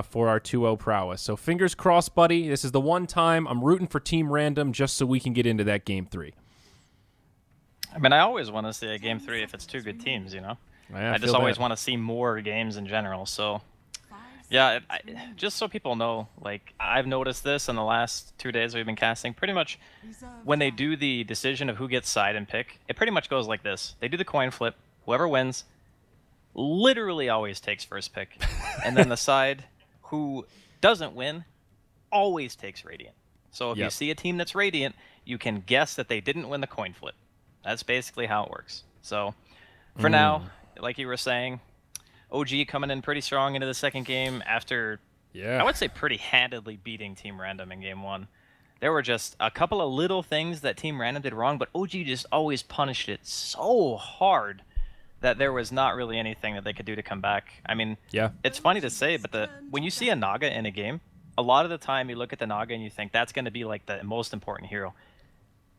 for our 2-0 prowess. So fingers crossed, buddy. This is the one time I'm rooting for Team Random just so we can get into that Game 3. I mean, I always want to see a Game 3 if it's two good teams, you know? Yeah, I just always want to see more games in general, so... Yeah, just so people know, like, I've noticed this in the last 2 days we've been casting. Pretty much, when they do the decision of who gets side and pick, it pretty much goes like this. They do the coin flip. Whoever wins literally always takes first pick. And then the side who doesn't win always takes Radiant. So if you see a team that's Radiant, you can guess that they didn't win the coin flip. That's basically how it works. So, for now, like you were saying... OG coming in pretty strong into the second game after, I would say, pretty handedly beating Team Random in Game 1. There were just a couple of little things that Team Random did wrong, but OG just always punished it so hard that there was not really anything that they could do to come back. I mean, it's funny to say, but when you see a Naga in a game, a lot of the time you look at the Naga and you think that's going to be like the most important hero.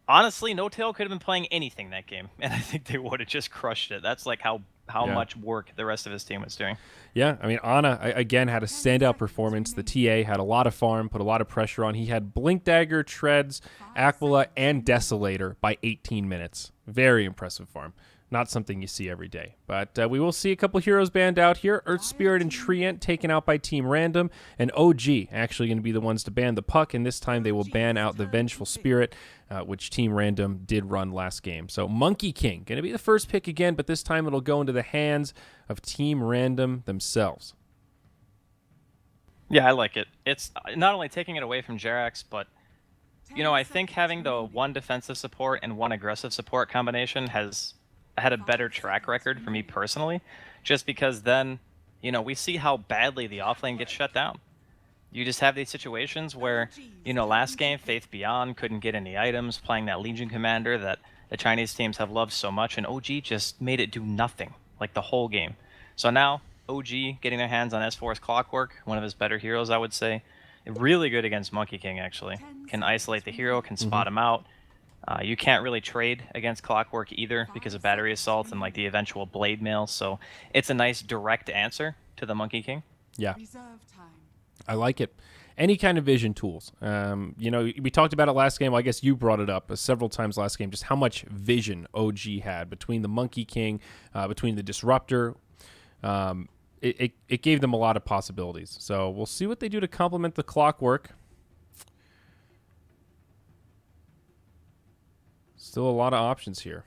Honestly, No Tail could have been playing anything that game, and I think they would have just crushed it. That's like how much work the rest of his team was doing. Yeah, I mean, Ana, again, had a standout performance. The TA had a lot of farm, put a lot of pressure on. He had Blink Dagger, Treads, Aquila, and Desolator by 18 minutes. Very impressive farm. Not something you see every day. But we will see a couple heroes banned out here. Earth Spirit and Treant taken out by Team Random. And OG actually going to be the ones to ban the Puck. And this time they will ban out the Vengeful Spirit, which Team Random did run last game. So Monkey King going to be the first pick again, but this time it'll go into the hands of Team Random themselves. Yeah, I like it. It's not only taking it away from Jerax, but, you know, I think having the one defensive support and one aggressive support combination has had a better track record for me personally, just because then, you know, we see how badly the offlane gets shut down. You just have these situations where, you know, last game, Faith Beyond couldn't get any items, playing that Legion Commander that the Chinese teams have loved so much, and OG just made it do nothing, like the whole game. So now, OG getting their hands on S4's Clockwork, one of his better heroes, I would say. Really good against Monkey King, actually. Can isolate the hero, can spot him out. You can't really trade against Clockwork either because of Battery Assault and like the eventual Blade Mail, so it's a nice direct answer to the Monkey King. Yeah, I like it. Any kind of vision tools. You know, we talked about it last game. Well, I guess you brought it up several times last game, just how much vision OG had between the Monkey King, between the Disruptor. It gave them a lot of possibilities. So we'll see what they do to complement the Clockwork. Still a lot of options here.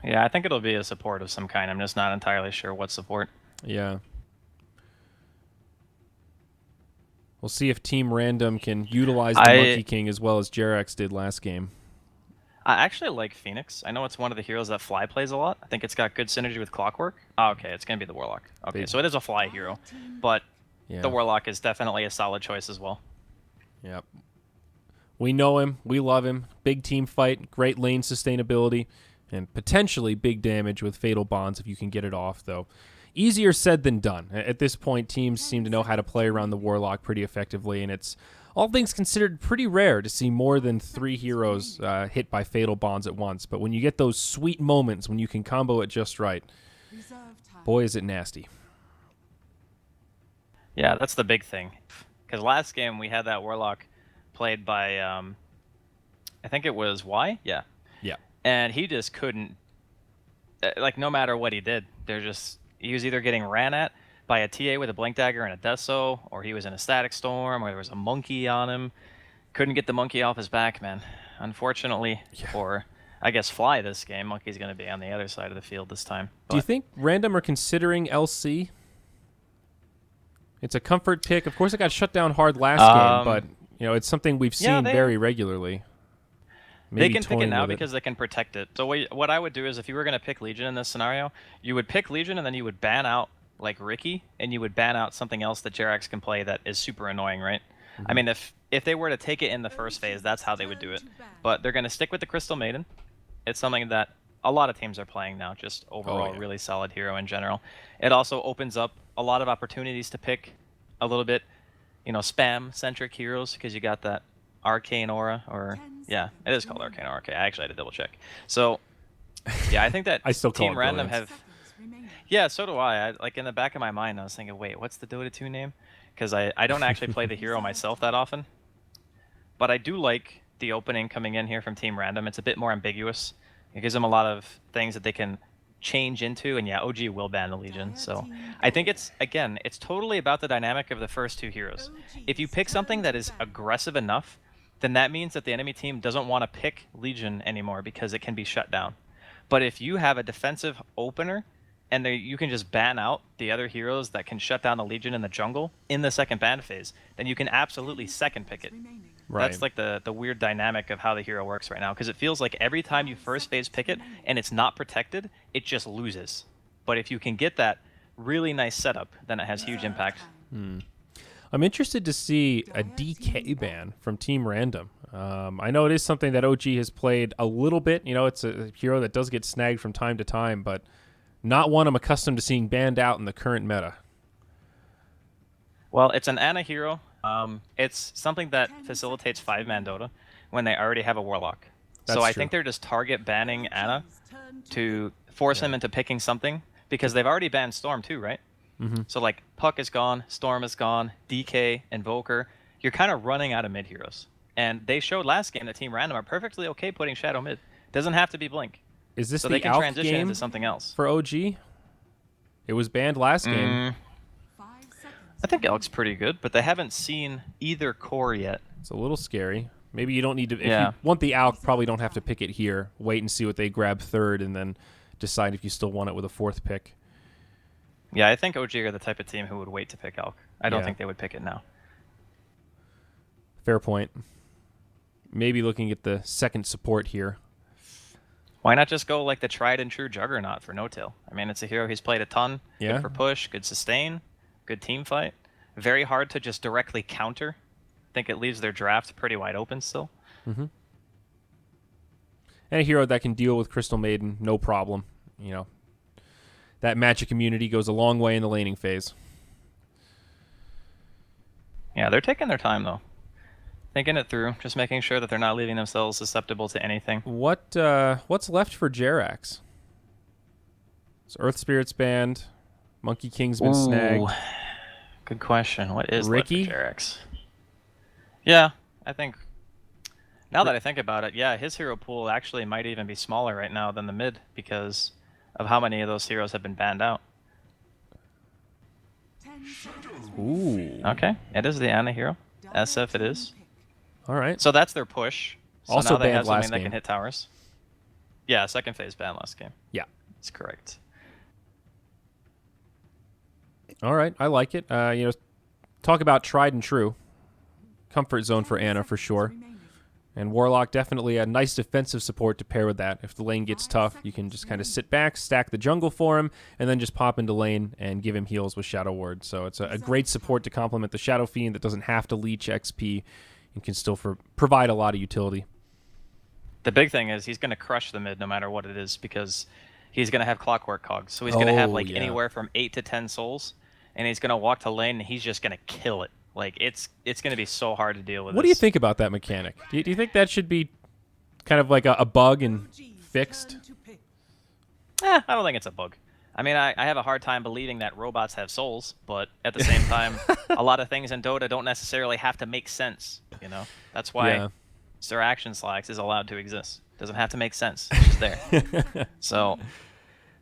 Yeah, I think it'll be a support of some kind. I'm just not entirely sure what support. Yeah. We'll see if Team Random can utilize the Monkey King as well as Jerax did last game. I actually like Phoenix. I know it's one of the heroes that Fly plays a lot. I think it's got good synergy with Clockwork. Oh, okay, it's going to be the Warlock. Okay, so it is a Fly hero, but the Warlock is definitely a solid choice as well. Yep. We know him. We love him. Big team fight, great lane sustainability, and potentially big damage with Fatal Bonds if you can get it off, though. Easier said than done. At this point, teams seem to know how to play around the Warlock pretty effectively, and it's, all things considered, pretty rare to see more than 3 heroes hit by Fatal Bonds at once. But when you get those sweet moments when you can combo it just right, boy, is it nasty. Yeah, that's the big thing. Because last game we had that Warlock played by, I think it was Y? Yeah. Yeah. And he just couldn't, like, no matter what he did, he was either getting ran at by a TA with a Blink Dagger and a Deso, or he was in a Static Storm, or there was a monkey on him. Couldn't get the monkey off his back, man. Unfortunately for, I guess, Fly this game, Monkey's going to be on the other side of the field this time. Do you think Random are considering LC? It's a comfort pick. Of course, it got shut down hard last game, but you know, it's something we've seen very regularly. Maybe they can pick it now because they can protect it. So what I would do is if you were going to pick Legion in this scenario, you would pick Legion and then you would ban out like Ricky, and you would ban out something else that Jerax can play that is super annoying, right? I mean, if they were to take it in the first phase, that's how they would do it. But they're going to stick with the Crystal Maiden. It's something that a lot of teams are playing now, just overall really solid hero in general. It also opens up a lot of opportunities to pick a little bit, you know, spam-centric heroes, because you got that Arcane Aura, or yeah, it is called Arcane Aura. Okay, I actually had to double check. So, yeah, I think that I still Team Random have, Yeah, so do I. Like in the back of my mind, I was thinking, wait, what's the Dota 2 name? Because I don't actually play the hero myself that often. But I do like the opening coming in here from Team Random. It's a bit more ambiguous. It gives them a lot of things that they can change into, and yeah, OG will ban the Legion. So I think it's totally about the dynamic of the first two heroes. If you pick something that is aggressive enough, then that means that the enemy team doesn't want to pick Legion anymore because it can be shut down. But if you have a defensive opener, and you can just ban out the other heroes that can shut down the Legion in the jungle in the second ban phase, then you can absolutely second pick it. Right. That's like the weird dynamic of how the hero works right now, because it feels like every time you first phase pick it and it's not protected, it just loses. But if you can get that really nice setup, then it has huge impact. I'm interested to see a DK ban from Team Random. I know it is something that OG has played a little bit. You know, it's a hero that does get snagged from time to time, but not one I'm accustomed to seeing banned out in the current meta. Well, it's an Ana hero. It's something that facilitates 5-man Dota when they already have a Warlock. That's so I true. think they're just target banning Ana to force him into picking something, because they've already banned Storm too, right? So like Puck is gone, Storm is gone, DK, Invoker. You're kind of running out of mid heroes. And they showed last game that Team Random are perfectly okay putting Shadow mid. Doesn't have to be Blink. Is this So the they can ALK transition game into something else. for OG? It was banned last game. I think Elk's pretty good, but they haven't seen either core yet. It's a little scary. Maybe you don't need to. If Yeah. you want the ALK, probably don't have to pick it here. Wait and see what they grab third, and then decide if you still want it with a fourth pick. Yeah, I think OG are the type of team who would wait to pick Elk. I don't Yeah. think they would pick it now. Fair point. Maybe looking at the second support here. Why not just go like the tried and true Juggernaut for No-Tail? I mean, it's a hero he's played a ton. Yeah. Good for push, good sustain, good team fight. Very hard to just directly counter. I think it leaves their draft pretty wide open still. And a hero that can deal with Crystal Maiden, no problem. You know, that magic immunity goes a long way in the laning phase. Yeah, they're taking their time though. Thinking it through, just making sure that they're not leaving themselves susceptible to anything. What's left for Jerax? So Earth Spirit's banned. Monkey King's been snagged. Good question. What is Ricky? left for Jerax? Yeah, I think now that I think about it, yeah, his hero pool actually might even be smaller right now than the mid because of how many of those heroes have been banned out. Ooh. Okay, it is the Ana hero. SF it is. All right. So that's their push. So Also now they banned have something last that game. can hit towers. Yeah, second phase ban last game. Yeah. That's correct. All right. I like it. You know, talk about tried and true. Comfort zone for Ana for sure. And Warlock, definitely a nice defensive support to pair with that. If the lane gets tough, you can just kind of sit back, stack the jungle for him, and then just pop into lane and give him heals with Shadow Ward. So it's a great support to complement the Shadow Fiend that doesn't have to leech XP and can still provide a lot of utility. The big thing is he's going to crush the mid no matter what it is because he's going to have clockwork cogs. So he's going to have like anywhere from 8 to 10 souls, and he's going to walk to lane and he's just going to kill it. Like it's going to be so hard to deal with. What do you think about that mechanic? Do you think that should be kind of like a bug and fixed? I don't think it's a bug. I mean, I have a hard time believing that robots have souls, but at the same time, a lot of things in Dota don't necessarily have to make sense. You know, that's why Sir Action Slacks is allowed to exist. Doesn't have to make sense. It's just there. So,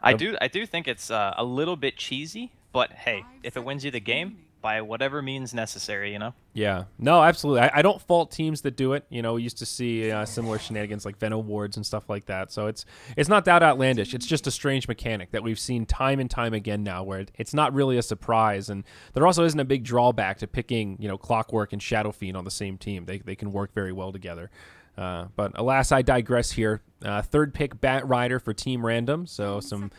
I do think it's a little bit cheesy, but hey, if it wins you the game, by whatever means necessary, you know? Yeah. No, absolutely. I don't fault teams that do it. You know, we used to see similar shenanigans like Venom Wards and stuff like that. So it's not that outlandish. It's just a strange mechanic that we've seen time and time again now where it's not really a surprise. And there also isn't a big drawback to picking, you know, Clockwork and Shadow Fiend on the same team. They can work very well together. But alas, I digress here. Third pick, Bat Rider for Team Random. So some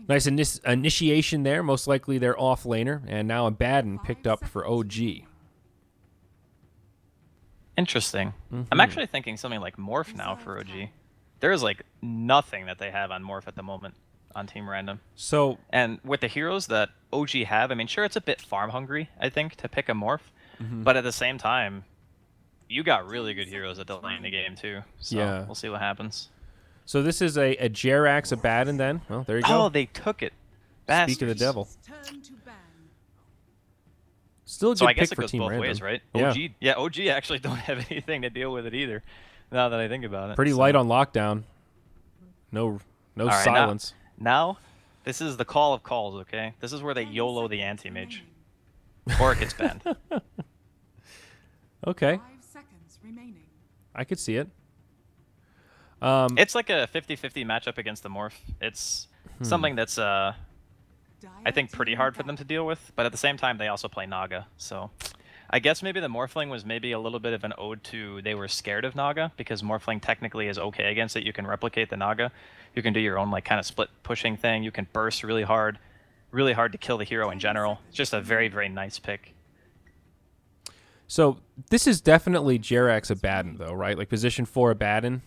nice initiation there. Most likely they're off laner. And now Abaddon picked up for OG. Interesting. I'm actually thinking something like Morph now for OG. There is like nothing that they have on Morph at the moment on Team Random. So, and with the heroes that OG have, I mean, sure, it's a bit farm hungry, I think, to pick a Morph. But at the same time, you got really good heroes at the lane in the game too. So we'll see what happens. So this is a Jerax Abaddon then? Well, there you go. Oh, they took it. Speak of the devil. Still a good So I pick guess it for goes Team both Random. ways, right? Yeah. OG actually don't have anything to deal with it either. Now that I think about it, Pretty light on lockdown. No All right, silence. Now, this is the call of calls. Okay, this is where they YOLO the anti-mage, or it gets banned. Okay. I could see it. It's like a 50-50 matchup against the Morph. It's something that's I think pretty hard for them to deal with, but at the same time they also play Naga. So I guess maybe the Morphling was maybe a little bit of an ode to they were scared of Naga because Morphling technically is okay against it. You can replicate the Naga. You can do your own like kind of split pushing thing. You can burst really hard to kill the hero in general. It's just a very, very nice pick. So this is definitely Jerax Abaddon though, right? Like position 4 Abaddon.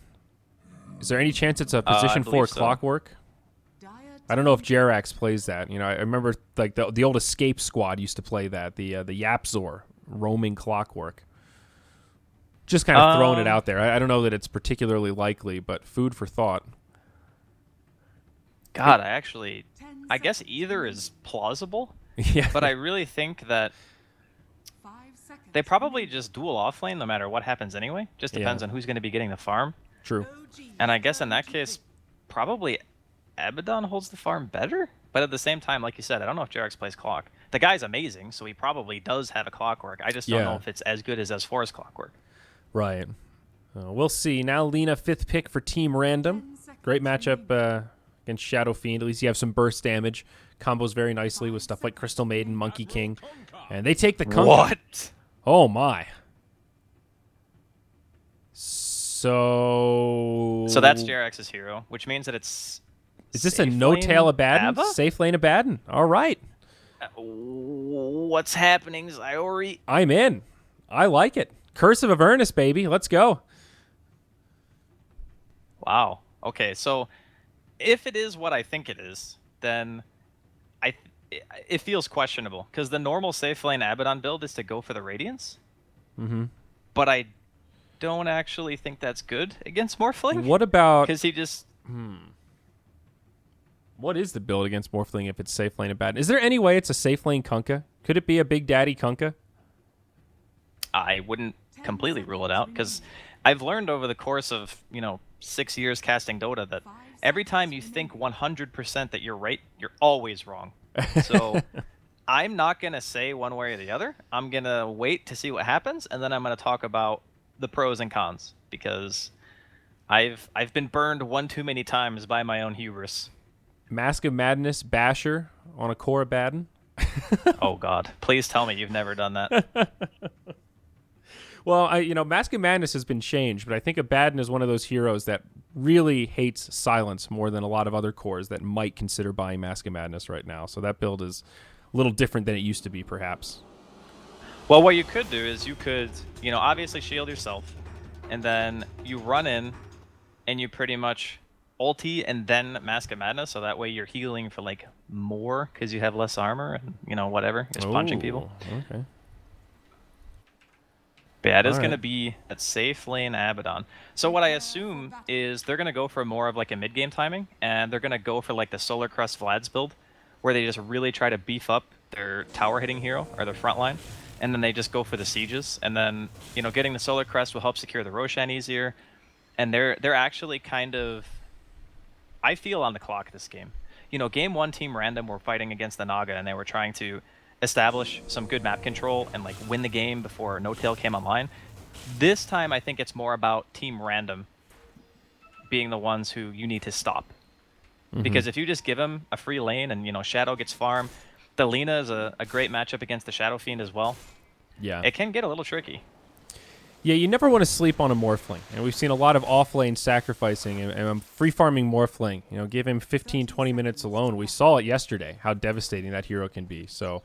Is there any chance it's a position 4 so. Clockwork? I don't know if Jerax plays that. You know, I remember like the old Escape Squad used to play that. The Yapzor roaming Clockwork. Just kind of throwing it out there. I don't know that it's particularly likely, but food for thought. God, I guess either is plausible. Yeah. But I really think that they probably just duel offlane no matter what happens anyway. Just depends on who's going to be getting the farm. True. And I guess in that case, probably Abaddon holds the farm better. But at the same time, like you said, I don't know if Jerax plays Clock. The guy's amazing, so he probably does have a Clockwork. I just don't know if it's as good as S4's Clockwork. Right. We'll see. Now Lena, 5th pick for Team Random. Great matchup against Shadow Fiend. At least you have some burst damage. Combos very nicely with stuff like Crystal Maiden, Monkey King. And they take the Kunkka. What? Oh, my. So that's Jerax's hero, which means that it's... Is this a no-tail Abaddon? Abba? Safe lane Abaddon. All right. What's happening, Zyori? I'm in. I like it. Curse of Avernus, baby. Let's go. Wow. Okay, so if it is what I think it is, then it feels questionable because the normal safe lane Abaddon build is to go for the Radiance. Mm-hmm. But I don't actually think that's good against Morphling. What about... Because he just... What is the build against Morphling if it's safe lane Abaddon? Is there any way it's a safe lane Kunkka? Could it be a Big Daddy Kunkka? I wouldn't completely rule it out because I've learned over the course of 6 years casting Dota that every time you think 100% that you're right, you're always wrong. So I'm not gonna say one way or the other. I'm gonna wait to see what happens, and then I'm gonna talk about the pros and cons because I've been burned one too many times by my own hubris. Mask of Madness Basher on a core Abaddon. Oh God! Please tell me you've never done that. Well, Mask of Madness has been changed, but I think Abaddon is one of those heroes that really hates silence more than a lot of other cores that might consider buying Mask of Madness right now. So that build is a little different than it used to be, perhaps. Well, what you could do is you could, obviously shield yourself, and then you run in, and you pretty much ulti and then Mask of Madness, so that way you're healing for like more because you have less armor and whatever, just punching people. Okay. But yeah, it is going to be a safe lane Abaddon. So what I assume is they're going to go for more of like a mid-game timing, and they're going to go for like the Solar Crest Vlad's build, where they just really try to beef up their tower hitting hero or their front line, and then they just go for the sieges, and then getting the Solar Crest will help secure the Roshan easier, and they're actually kind of, I feel, on the clock this game. Game 1 Team Random were fighting against the Naga, and they were trying to establish some good map control and like win the game before No Tail came online. This time I think it's more about Team Random being the ones who you need to stop. Because if you just give him a free lane and Shadow gets farm, the Lina is a great matchup against the Shadow Fiend as well. Yeah. It can get a little tricky. Yeah, you never want to sleep on a Morphling. And we've seen a lot of off-lane sacrificing and free-farming Morphling. Give him 15, 20 minutes alone. We saw it yesterday, how devastating that hero can be. So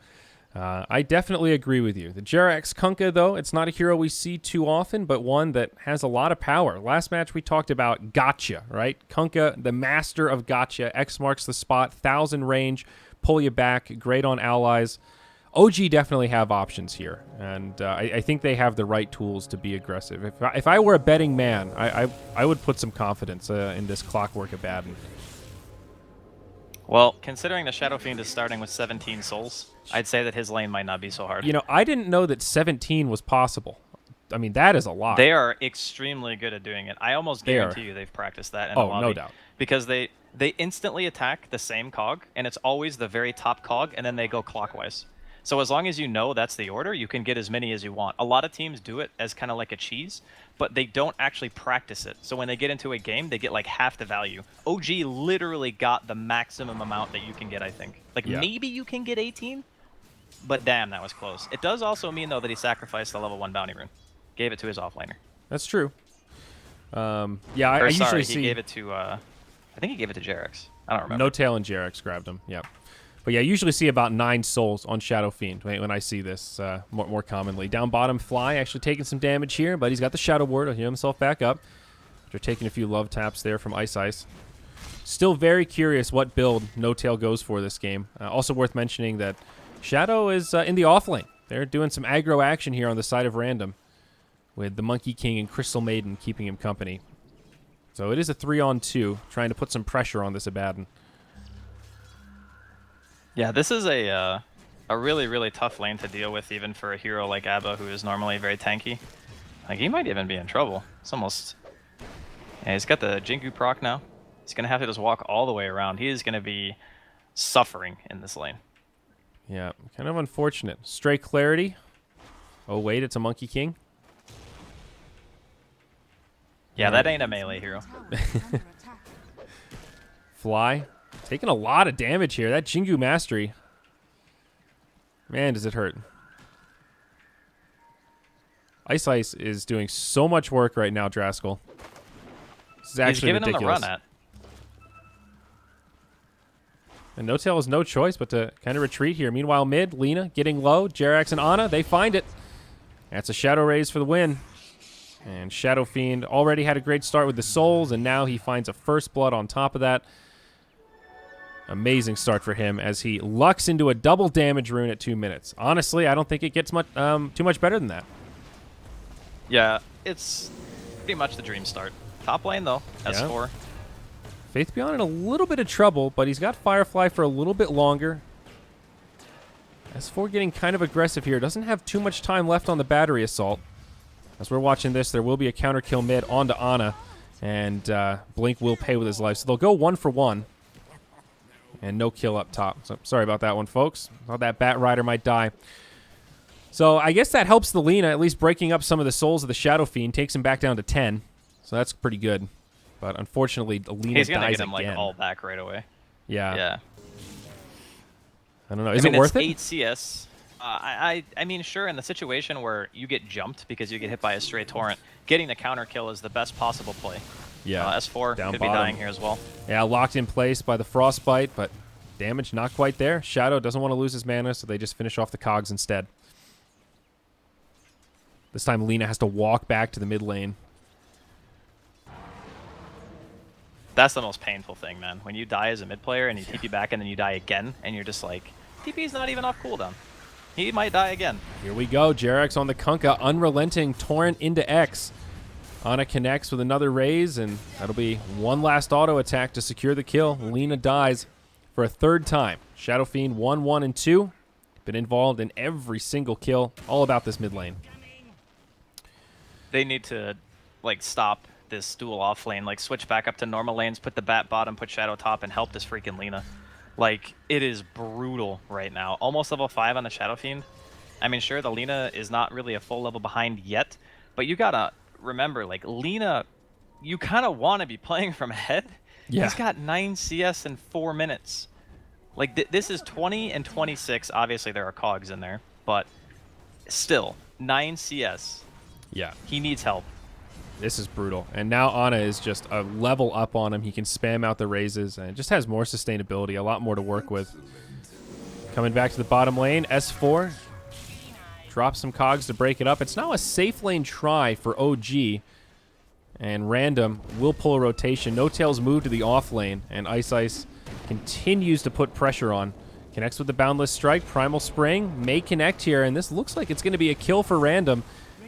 I definitely agree with you. The Jerax Kunkka, though, it's not a hero we see too often, but one that has a lot of power. Last match we talked about gotcha, right? Kunkka, the master of gotcha. X marks the spot, 1,000 range, pull you back, great on allies. OG definitely have options here, and I think they have the right tools to be aggressive. If I were a betting man, I would put some confidence in this Clockwork Abaddon. Well, considering the Shadow Fiend is starting with 17 souls, I'd say that his lane might not be so hard. You know, I didn't know that 17 was possible. I mean, that is a lot. They are extremely good at doing it. I almost guarantee you they've practiced that in the lobby. Oh, no doubt. Because they instantly attack the same cog, and it's always the very top cog, and then they go clockwise. So as long as you know that's the order, you can get as many as you want. A lot of teams do it as kind of like a cheese, but they don't actually practice it. So when they get into a game, they get like half the value. OG literally got the maximum amount that you can get, I think. Like maybe you can get 18, but damn, that was close. It does also mean, though, that he sacrificed the level 1 bounty rune. Gave it to his offlaner. That's true. Yeah, I usually see... he gave it to... I think he gave it to Jarex. I don't remember. No Tail and Jarex grabbed him, yeah. But yeah, I usually see about 9 souls on Shadow Fiend when I see this more commonly. Down bottom, Fly actually taking some damage here, but he's got the Shadow Ward. He'll heal himself back up after taking a few love taps there from Ice. Still very curious what build No Tail goes for this game. Also worth mentioning that Shadow is in the off lane. They're doing some aggro action here on the side of Random with the Monkey King and Crystal Maiden keeping him company. So it is a 3-on-2, trying to put some pressure on this Abaddon. Yeah, this is a really, really tough lane to deal with, even for a hero like Abba, who is normally very tanky. Like, he might even be in trouble. It's almost... Yeah, he's got the Jingu proc now. He's going to have to just walk all the way around. He is going to be suffering in this lane. Yeah, kind of unfortunate. Stray Clarity. Oh, wait, it's a Monkey King. Yeah, that ain't a melee hero. Fly. Taking a lot of damage here. That Jingu Mastery. Man, does it hurt. Ice is doing so much work right now, Draskell. This is actually ridiculous. He's giving him the run at. And No Tail has no choice but to kind of retreat here. Meanwhile, mid, Lina getting low. Jerax and Ana, they find it. That's a Shadow Raise for the win. And Shadow Fiend already had a great start with the souls, and now he finds a first blood on top of that. Amazing start for him as he lucks into a double damage rune at 2 minutes. Honestly, I don't think it gets much too much better than that. Yeah, it's pretty much the dream start. Top lane, though, S4. Faith Beyond in a little bit of trouble, but he's got Firefly for a little bit longer. S4 getting kind of aggressive here. Doesn't have too much time left on the battery assault. As we're watching this, there will be a counter kill mid onto Ana, and Blink will pay with his life. So they'll go 1 for 1. And no kill up top. So sorry about that one, folks. Thought that Bat Rider might die. So I guess that helps the Lina, at least breaking up some of the souls of the Shadow Fiend. Takes him back down to 10. So that's pretty good. But unfortunately, the Lina dies again. He's going to get him like all back right away. Yeah. Yeah. I don't know. Is it worth it? 8 CS. I mean, sure, in the situation where you get jumped because you get hit by a stray torrent, getting the counter kill is the best possible play. Yeah. S4 down could bottom. be dying here as well. Yeah, locked in place by the Frostbite, but damage not quite there. Shadow doesn't want to lose his mana, so they just finish off the cogs instead. This time Lina has to walk back to the mid lane. That's the most painful thing, man. When you die as a mid player and you TP back and then you die again, and you're just like, TP's not even off cooldown. He might die again. Here we go. Jerax on the Kunkka, unrelenting torrent into X. Ana connects with another raise, and that'll be one last auto attack to secure the kill. Lina dies for a third time. Shadow Fiend 1, 1, and 2. Been involved in every single kill. All about this mid lane. They need to, like, stop this dual off lane. Like, switch back up to normal lanes, put the Bat bottom, put Shadow top, and help this freaking Lina. Like, it is brutal right now. Almost level 5 on the Shadow Fiend. I mean, sure, the Lina is not really a full level behind yet, but you gotta remember, like, Lina, you kind of want to be playing from ahead. Yeah. He's got 9 CS in 4 minutes. Like, this is 20 and 26. Obviously, there are cogs in there, but still, 9 CS. Yeah. He needs help. This is brutal. And now Ana is just a level up on him. He can spam out the raises, and it just has more sustainability, a lot more to work with. Coming back to the bottom lane, S4 drops some cogs to break it up. It's now a safe lane try for OG, and Random will pull a rotation. No Tail's move to the off lane, and Ice continues to put pressure on. Connects with the Boundless Strike. Primal Spring may connect here, and this looks like it's going to be a kill for Random.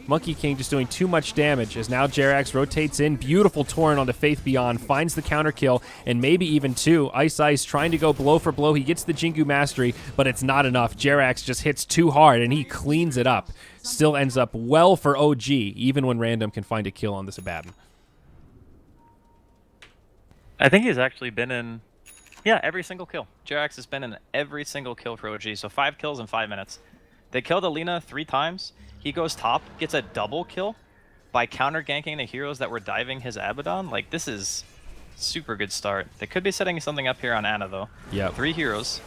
Monkey King just doing too much damage as now Jerax rotates in. Beautiful torrent onto Faith Beyond, finds the counter kill, and maybe even two. Ice Ice trying to go blow for blow. He gets the Jingu Mastery, but it's not enough. Jerax just hits too hard, and he cleans it up. Still ends up well for OG, even when Random can find a kill on this Abaddon. I think he's actually been in, yeah, every single kill. Jerax has been in every single kill for OG, so 5 kills in 5 minutes. They killed Alina 3 times. He goes top, gets a double kill by counter ganking the heroes that were diving his Abaddon. Like, this is super good start. They could be setting something up here on Ana, though. Yep. 3 heroes.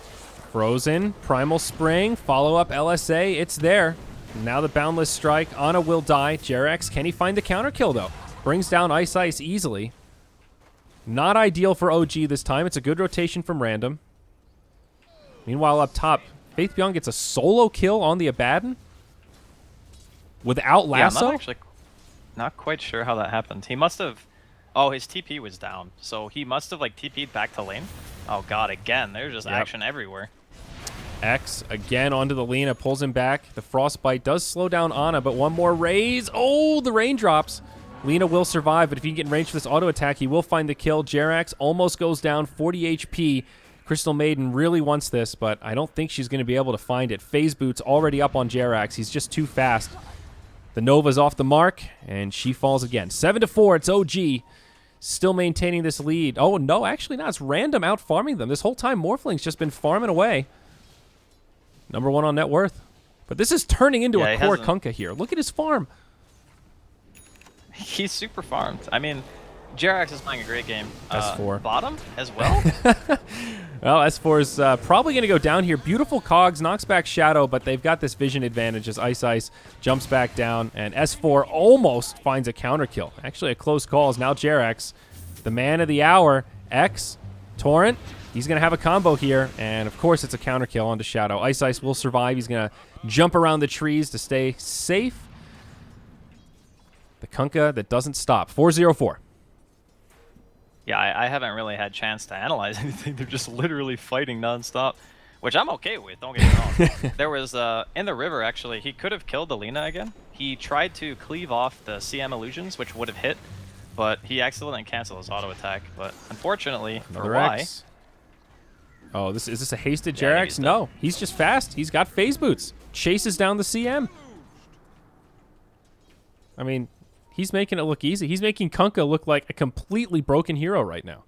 Frozen, Primal Spring, follow-up LSA, it's there. Now the Boundless Strike, Ana will die. Jerax, can he find the counter kill, though? Brings down Ice Ice easily. Not ideal for OG this time. It's a good rotation from Random. Meanwhile, up top, Faith Beyond gets a solo kill on the Abaddon without lasso. Yeah, I'm actually not quite sure how that happened. He must have... Oh, his TP was down. So he must have, like, TP'd back to lane. Oh, God, again. There's just action everywhere. X, again, onto the Lina. Pulls him back. The Frostbite does slow down Ana, but one more raise. Oh, the raindrops. Lina will survive, but if he can get in range for this auto attack, he will find the kill. Jerax almost goes down, 40 HP. Crystal Maiden really wants this, but I don't think she's going to be able to find it. Phase Boot's already up on Jerax. He's just too fast. The Nova's off the mark, and she falls again. 7-4, it's OG. Still maintaining this lead. Oh, no, actually not. It's Random out farming them. This whole time, Morphling's just been farming away. Number 1 on net worth. But this is turning into a core Kunkka here. Look at his farm. He's super farmed. I mean, Jerax is playing a great game. S4. Bottom as well? Well, S4 is probably going to go down here. Beautiful Cogs, knocks back Shadow, but they've got this vision advantage as Ice Ice jumps back down, and S4 almost finds a counter kill. Actually, a close call is now Jerax, the man of the hour. X, Torrent, he's going to have a combo here, and of course it's a counter kill onto Shadow. Ice Ice will survive. He's going to jump around the trees to stay safe. The Kunkka that doesn't stop. 4-0-4. Yeah, I haven't really had chance to analyze anything. They're just literally fighting nonstop, which I'm okay with, don't get me wrong. There was, in the river, actually, he could have killed Alina again. He tried to cleave off the CM illusions, which would have hit, but he accidentally canceled his auto attack. But unfortunately, for Y... Oh, is this a hasted Jerax? No, he's just fast. He's got phase boots. Chases down the CM. I mean... He's making it look easy. He's making Kunkka look like a completely broken hero right now.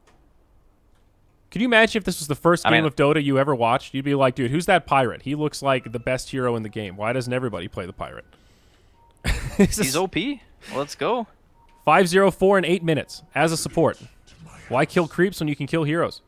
Could you imagine if this was the first game of Dota you ever watched? You'd be like, dude, who's that pirate? He looks like the best hero in the game. Why doesn't everybody play the pirate? He's OP. Let's go. 5-0-4 in 8 minutes as a support. Why kill creeps when you can kill heroes?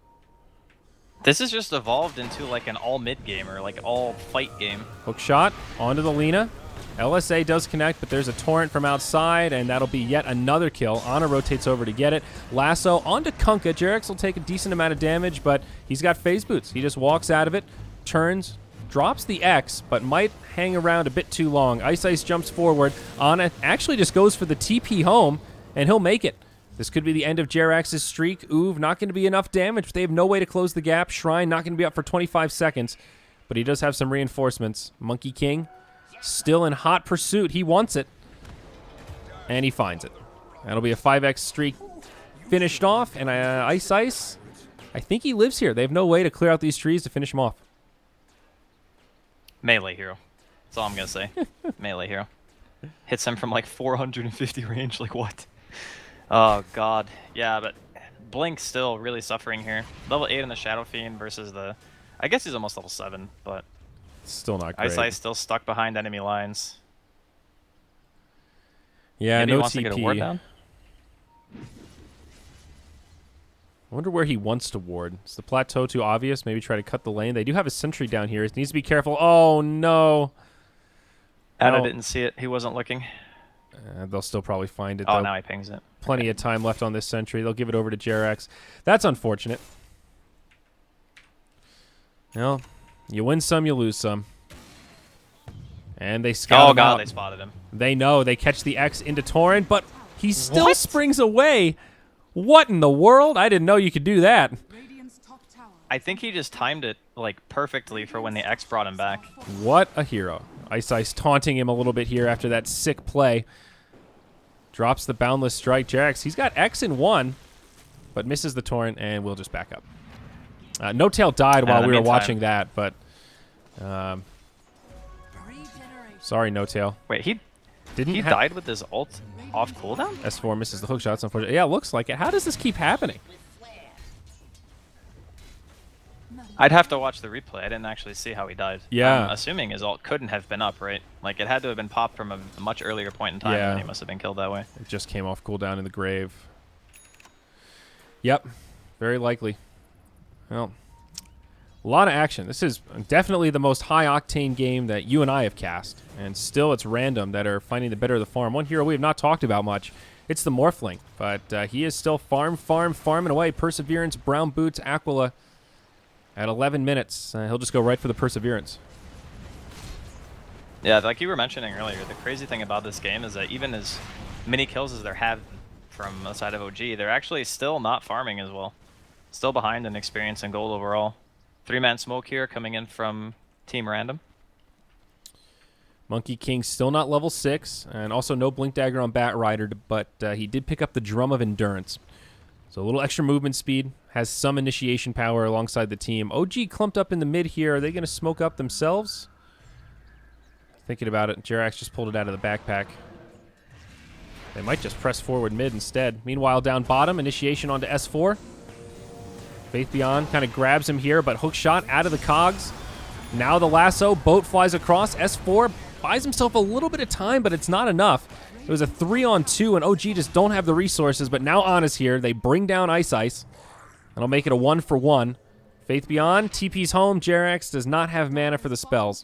This has just evolved into like an all-mid game or like all-fight game. Hook shot onto the Lina. LSA does connect, but there's a torrent from outside, and that'll be yet another kill. Ana rotates over to get it. Lasso onto Kunkka. Jerax will take a decent amount of damage, but he's got phase boots. He just walks out of it, turns, drops the X, but might hang around a bit too long. Ice Ice jumps forward. Ana actually just goes for the TP home, and he'll make it. This could be the end of Jerax's streak. Oov, not going to be enough damage. They have no way to close the gap. Shrine not going to be up for 25 seconds, but he does have some reinforcements. Monkey King still in hot pursuit. He wants it, and he finds it. That'll be a 5x streak finished off, and Ice Ice, I think he lives here. They have no way to clear out these trees to finish him off. Melee hero. That's all I'm going to say. Melee hero. Hits him from like 450 range. Like, what? Oh, God. Yeah, but Blink's still really suffering here. Level 8 in the Shadow Fiend versus the... I guess he's almost level 7, but... Still not great. Ice Ice still stuck behind enemy lines. Yeah, maybe no he wants TP. To get a ward down? I wonder where he wants to ward. Is the plateau too obvious? Maybe try to cut the lane. They do have a sentry down here. He needs to be careful. Oh, no. Ana didn't see it. He wasn't looking. They'll still probably find it, though. though. Now he pings it. Plenty of time left on this sentry. They'll give it over to Jerax. That's unfortunate. Well, you win some, you lose some. And they scout him out. They spotted him. They know. They catch the X into Torrent, but he still springs away. What in the world? I didn't know you could do that. I think he just timed it like perfectly for when the X brought him back. What a hero. Ice taunting him a little bit here after that sick play. Drops the Boundless Strike. Jerax, he's got X in 1, but misses the Torrent, and we'll just back up. No Tail died while we were watching that, but... sorry, No Tail. Wait, he died with his ult off cooldown? S4 misses the hook shots, unfortunately. Yeah, it looks like it. How does this keep happening? I'd have to watch the replay. I didn't actually see how he died. Yeah. I'm assuming his ult couldn't have been up, right? Like, it had to have been popped from a much earlier point in time, and he must have been killed that way. It just came off cooldown in the grave. Yep, very likely. Well, a lot of action. This is definitely the most high-octane game that you and I have cast, and still it's random that are finding the better of the farm. One hero we have not talked about much, it's the Morphling, but he is still farming away. Perseverance, Brown Boots, Aquila. At 11 minutes, he'll just go right for the Perseverance. Yeah, like you were mentioning earlier, the crazy thing about this game is that even as many kills as there have from the side of OG, they're actually still not farming as well. Still behind in experience and gold overall. 3-man smoke here coming in from Team Random. Monkey King still not level 6, and also no Blink Dagger on Bat Rider, but he did pick up the Drum of Endurance. So a little extra movement speed, has some initiation power alongside the team. OG clumped up in the mid here. Are they going to smoke up themselves? Thinking about it, Jerax just pulled it out of the backpack. They might just press forward mid instead. Meanwhile, down bottom, initiation onto S4. Faith Beyond kind of grabs him here, but hook shot out of the cogs. Now the lasso, boat flies across. S4 buys himself a little bit of time, but it's not enough. It was a 3-on-2, and OG just don't have the resources, but now Ana's here. They bring down Ice. That'll make it a 1-for-1. Faith Beyond, TP's home. Jerax does not have mana for the spells.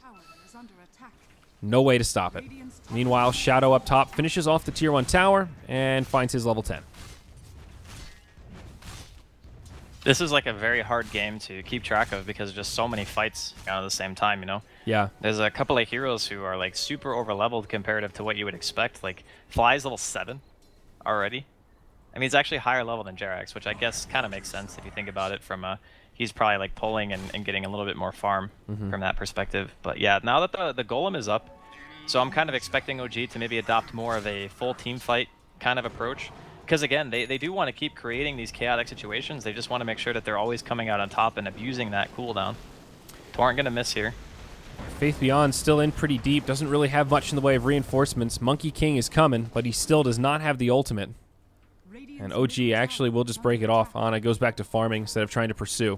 No way to stop it. Meanwhile, Shadow up top finishes off the Tier 1 tower and finds his level 10. This is like a very hard game to keep track of because just so many fights at the same time, you know? Yeah. There's a couple of heroes who are like super over-leveled comparative to what you would expect. Like, Fly's level 7 already. I mean, he's actually higher level than Jerax, which I guess kind of makes sense if you think about it from he's probably like pulling and getting a little bit more farm from that perspective. But yeah, now that the Golem is up, so I'm kind of expecting OG to maybe adopt more of a full team fight kind of approach. Because again, they do want to keep creating these chaotic situations. They just want to make sure that they're always coming out on top and abusing that cooldown. Torrent gonna miss here. Faith Beyond still in pretty deep. Doesn't really have much in the way of reinforcements. Monkey King is coming, but he still does not have the ultimate. And OG actually will just break it off. Ana goes back to farming instead of trying to pursue.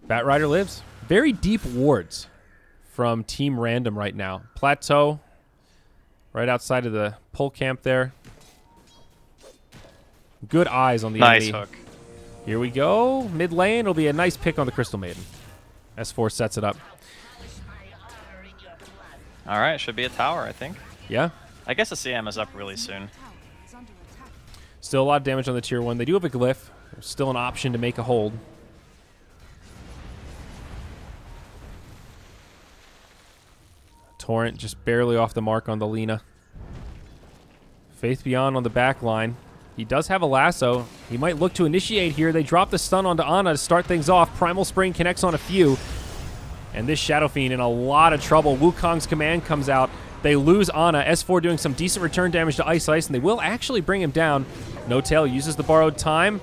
Bat Rider lives. Very deep wards from Team Random right now. Plateau, right outside of the pole camp there. Good eyes on the nice enemy. Hook. Here we go. Mid lane. It'll be a nice pick on the Crystal Maiden. S4 sets it up. All right, should be a tower, I think. Yeah. I guess the CM is up really soon. Still a lot of damage on the Tier 1. They do have a glyph. There's still an option to make a hold. Torrent just barely off the mark on the Lina. Faith Beyond on the back line. He does have a lasso. He might look to initiate here. They drop the stun onto Ana to start things off. Primal Spring connects on a few. And this Shadow Fiend in a lot of trouble. Wukong's command comes out. They lose Ana. S4 doing some decent return damage to Ice, and they will actually bring him down. No Tail uses the borrowed time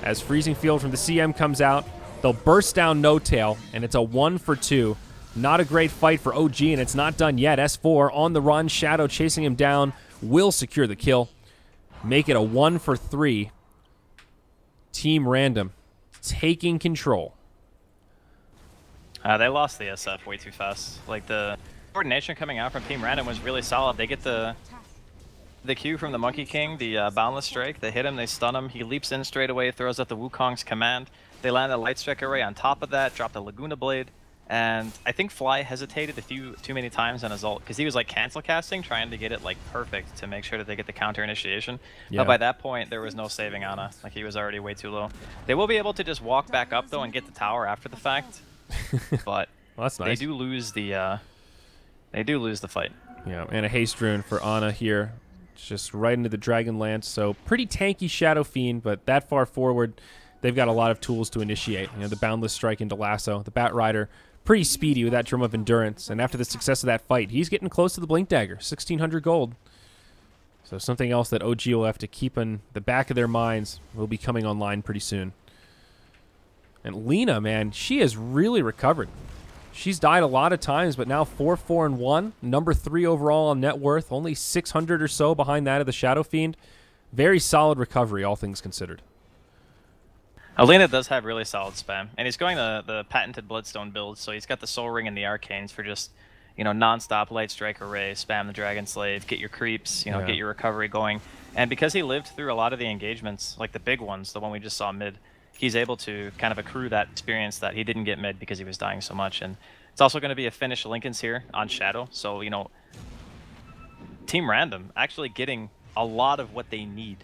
as Freezing Field from the CM comes out. They'll burst down No Tail, and it's a 1-for-2. Not a great fight for OG, and it's not done yet. S4 on the run. Shadow chasing him down. Will secure the kill. Make it a 1-for-3. Team Random taking control. They lost the SF way too fast. Like, the coordination coming out from Team Random was really solid. They get the Q from the Monkey King, the Boundless Strike. They hit him, they stun him. He leaps in straight away, throws out the Wukong's command. They land a Light Strike array on top of that, dropped a Laguna Blade. And I think Fly hesitated too many times on his ult because he was like cancel casting, trying to get it like perfect to make sure that they get the counter initiation. Yeah. But by that point, there was no saving Ana. Like, he was already way too low. They will be able to just walk back up though and get the tower after the fact. But well, that's nice. They do lose the fight. Yeah, and a haste rune for Ana here. Just right into the Dragon Lance. So pretty tanky Shadow Fiend, but that far forward, they've got a lot of tools to initiate. You know, the Boundless Strike into Lasso, the Bat Rider, pretty speedy with that Drum of Endurance. And after the success of that fight, he's getting close to the Blink Dagger, 1,600 gold. So something else that OG will have to keep in the back of their minds will be coming online pretty soon. And Lena, man, she has really recovered. She's died a lot of times, but now 4-4-1, number 3 overall on net worth, only 600 or so behind that of the Shadow Fiend. Very solid recovery, all things considered. Alena does have really solid spam, and he's going the patented Bloodstone build, so he's got the Soul Ring and the Arcanes for just, you know, non-stop Light Strike Array, spam the Dragon Slave, get your creeps, you know, get your recovery going. And because he lived through a lot of the engagements, like the big ones, the one we just saw mid, he's able to kind of accrue that experience that he didn't get mid because he was dying so much. And it's also going to be a finish Lincoln's here on Shadow, so, you know, Team Random actually getting a lot of what they need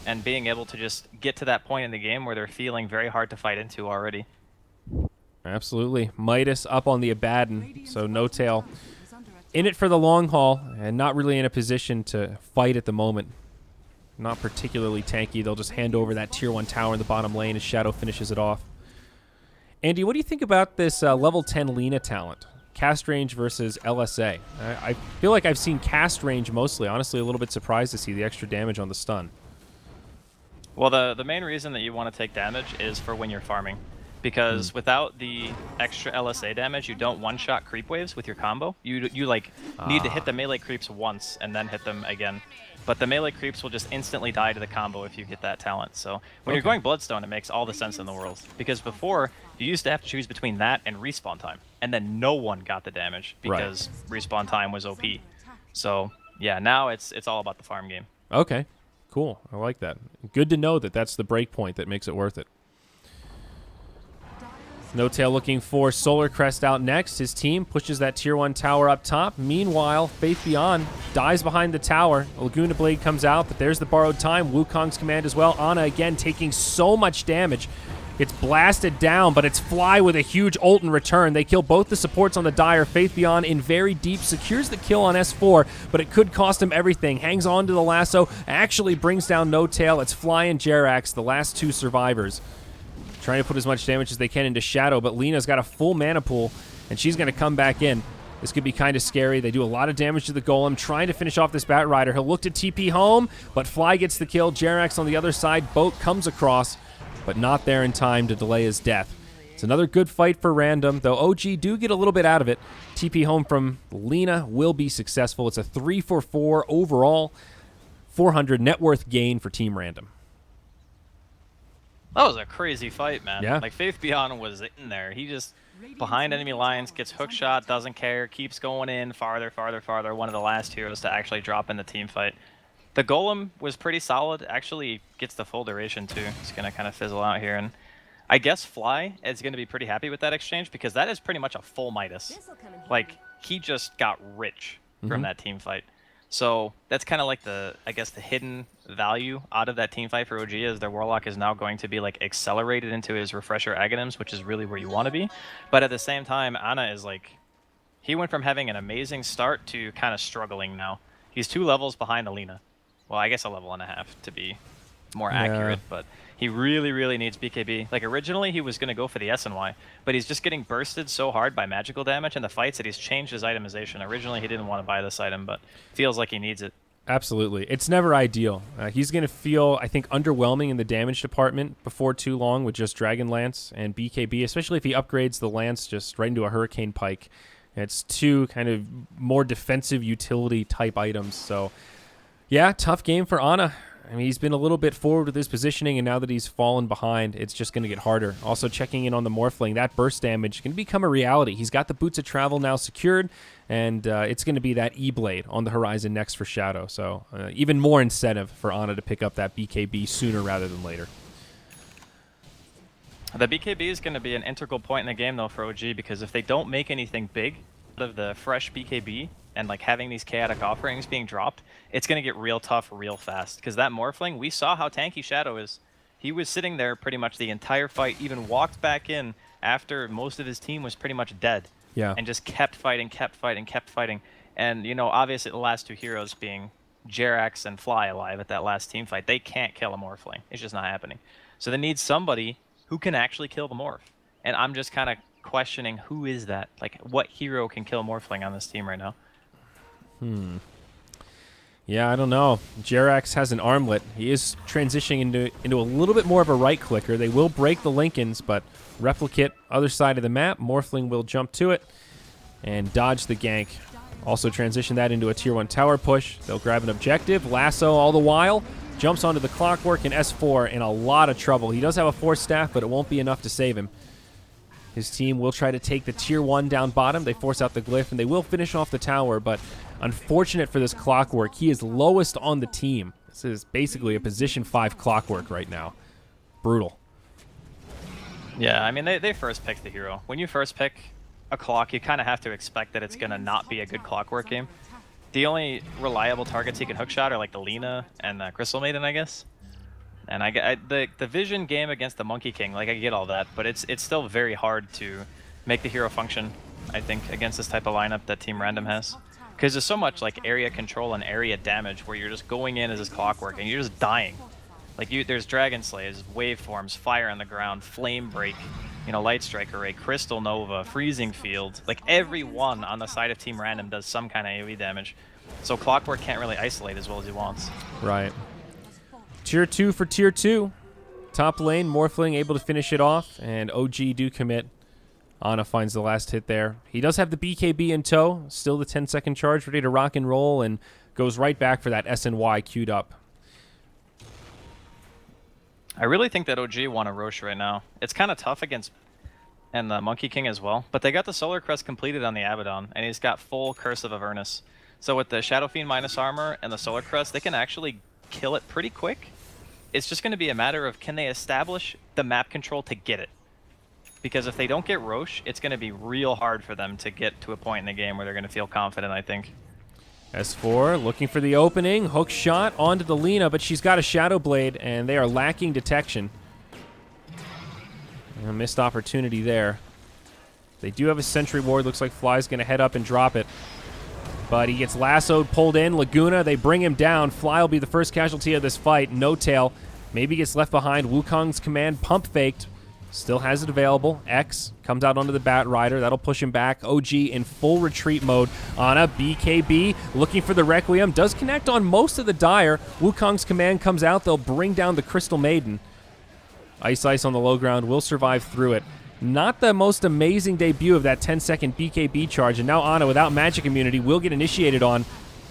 and being able to just get to that point in the game where they're feeling very hard to fight into already. Absolutely. Midas up on the Abaddon, so No Tail in it for the long haul and not really in a position to fight at the moment. Not particularly tanky. They'll just hand over that tier 1 tower in the bottom lane as Shadow finishes it off. Andy, what do you think about this level 10 Lena talent? Cast range versus LSA. I feel like I've seen cast range mostly. Honestly, a little bit surprised to see the extra damage on the stun. Well, the main reason that you want to take damage is for when you're farming. Because without the extra LSA damage, you don't one-shot creep waves with your combo. You like need to hit the melee creeps once and then hit them again. But the melee creeps will just instantly die to the combo if you get that talent. So when you're going Bloodstone, it makes all the sense in the world. Because before, you used to have to choose between that and respawn time. And then no one got the damage because respawn time was OP. So yeah, now it's all about the farm game. Okay, cool. I like that. Good to know that that's the break point that makes it worth it. No Tail looking for Solar Crest out next. His team pushes that tier 1 tower up top. Meanwhile, Faith Beyond dies behind the tower. Laguna Blade comes out, but there's the borrowed time. Wukong's command as well. Ana again taking so much damage. It's blasted down, but it's Fly with a huge ult in return. They kill both the supports on the Dire. Faith Beyond in very deep, secures the kill on S4, but it could cost him everything. Hangs on to the lasso, actually brings down No Tail. It's Fly and Jerax, the last 2 survivors. Trying to put as much damage as they can into Shadow, but Lena's got a full mana pool, and she's going to come back in. This could be kind of scary. They do a lot of damage to the Golem, trying to finish off this Bat Rider. He'll look to TP home, but Fly gets the kill. Jerax on the other side. Boat comes across, but not there in time to delay his death. It's another good fight for Random, though OG do get a little bit out of it. TP home from Lena will be successful. It's a 3-for-4 overall, 400 net worth gain for Team Random. That was a crazy fight, man. Yeah. Like, Faith Beyond was in there. He just, behind enemy lines, gets hook shot, doesn't care, keeps going in farther, farther, farther. One of the last heroes to actually drop in the team fight. The Golem was pretty solid. Actually gets the full duration, too. He's going to kind of fizzle out here. And I guess Fly is going to be pretty happy with that exchange because that is pretty much a full Midas. Like, he just got rich from that team fight. So that's kind of like the, I guess, the hidden value out of that team fight for OG is their Warlock is now going to be like accelerated into his Refresher Aghanims, which is really where you want to be. But at the same time, Ana is like, he went from having an amazing start to kind of struggling now. He's 2 levels behind Alena. Well, I guess a level and a half to be more accurate, but he really, really needs BKB. Like, originally he was going to go for the SNY, but he's just getting bursted so hard by magical damage in the fights that he's changed his itemization. Originally he didn't want to buy this item, but feels like he needs it. Absolutely. It's never ideal. He's going to feel, I think, underwhelming in the damage department before too long with just Dragon Lance and BKB, especially if he upgrades the Lance just right into a Hurricane Pike. It's 2 kind of more defensive utility type items. So, yeah, tough game for Ana. I mean, he's been a little bit forward with his positioning, and now that he's fallen behind, it's just going to get harder. Also, checking in on the Morphling, that burst damage can become a reality. He's got the Boots of Travel now secured, and it's going to be that E-Blade on the horizon next for Shadow. So, even more incentive for Ana to pick up that BKB sooner rather than later. The BKB is going to be an integral point in the game, though, for OG, because if they don't make anything big out of the fresh BKB, and like having these chaotic offerings being dropped, it's going to get real tough real fast. Because that Morphling, we saw how tanky Shadow is. He was sitting there pretty much the entire fight, even walked back in after most of his team was pretty much dead. Yeah. And just kept fighting, kept fighting, kept fighting. And, you know, obviously the last 2 heroes being Jerax and Fly alive at that last team fight, they can't kill a Morphling. It's just not happening. So they need somebody who can actually kill the Morph. And I'm just kind of questioning who is that? Like, what hero can kill Morphling on this team right now? Yeah, I don't know. Jerax has an armlet. He is transitioning into a little bit more of a right clicker. They will break the Lincolns, but replicate other side of the map. Morphling will jump to it and dodge the gank. Also transition that into a tier 1 tower push. They'll grab an objective. Lasso all the while. Jumps onto the clockwork, and S4 in a lot of trouble. He does have a force staff, but it won't be enough to save him. His team will try to take the tier 1 down bottom. They force out the glyph, and they will finish off the tower, but unfortunate for this clockwork. He is lowest on the team. This is basically a position 5 clockwork right now. Brutal. Yeah, I mean, they first picked the hero. When you first pick a clock, you kind of have to expect that it's going to not be a good clockwork game. The only reliable targets he can hookshot are like the Lina and the Crystal Maiden, I guess. And the Vision game against the Monkey King, like I get all that, but it's still very hard to make the hero function, I think, against this type of lineup that Team Random has. Because there's so much like area control and area damage where you're just going in as this clockwork and you're just dying. Like there's Dragon Slays, Waveforms, Fire on the Ground, Flame Break, you know, Light Strike Array, Crystal Nova, Freezing Field. Like everyone on the side of Team Random does some kind of AoE damage. So Clockwork can't really isolate as well as he wants. Right. Tier 2 for Tier 2. Top lane, Morphling able to finish it off, and OG do commit. Ana finds the last hit there. He does have the BKB in tow, still the 10-second charge, ready to rock and roll, and goes right back for that SNY queued up. I really think that OG want a Roche right now. It's kind of tough against and the Monkey King as well, but they got the Solar Crest completed on the Abaddon, and he's got full Curse of Avernus. So with the Shadow Fiend minus armor and the Solar Crest, they can actually kill it pretty quick. It's just going to be a matter of can they establish the map control to get it. Because if they don't get Roche, it's going to be real hard for them to get to a point in the game where they're going to feel confident, I think. S4 looking for the opening. Hook shot onto the Lina, but she's got a Shadow Blade, and they are lacking detection. A missed opportunity there. They do have a Sentry Ward. Looks like Fly's going to head up and drop it. But he gets lassoed, pulled in. Laguna, they bring him down. Fly will be the first casualty of this fight. No Tail maybe gets left behind. Wukong's command pump faked. Still has it available. X comes out onto the Bat Rider. That'll push him back. OG in full retreat mode. Ana, BKB, looking for the Requiem. Does connect on most of the Dire. Wukong's command comes out. They'll bring down the Crystal Maiden. Ice on the low ground will survive through it. Not the most amazing debut of that 10-second BKB charge. And now Ana, without magic immunity, will get initiated on.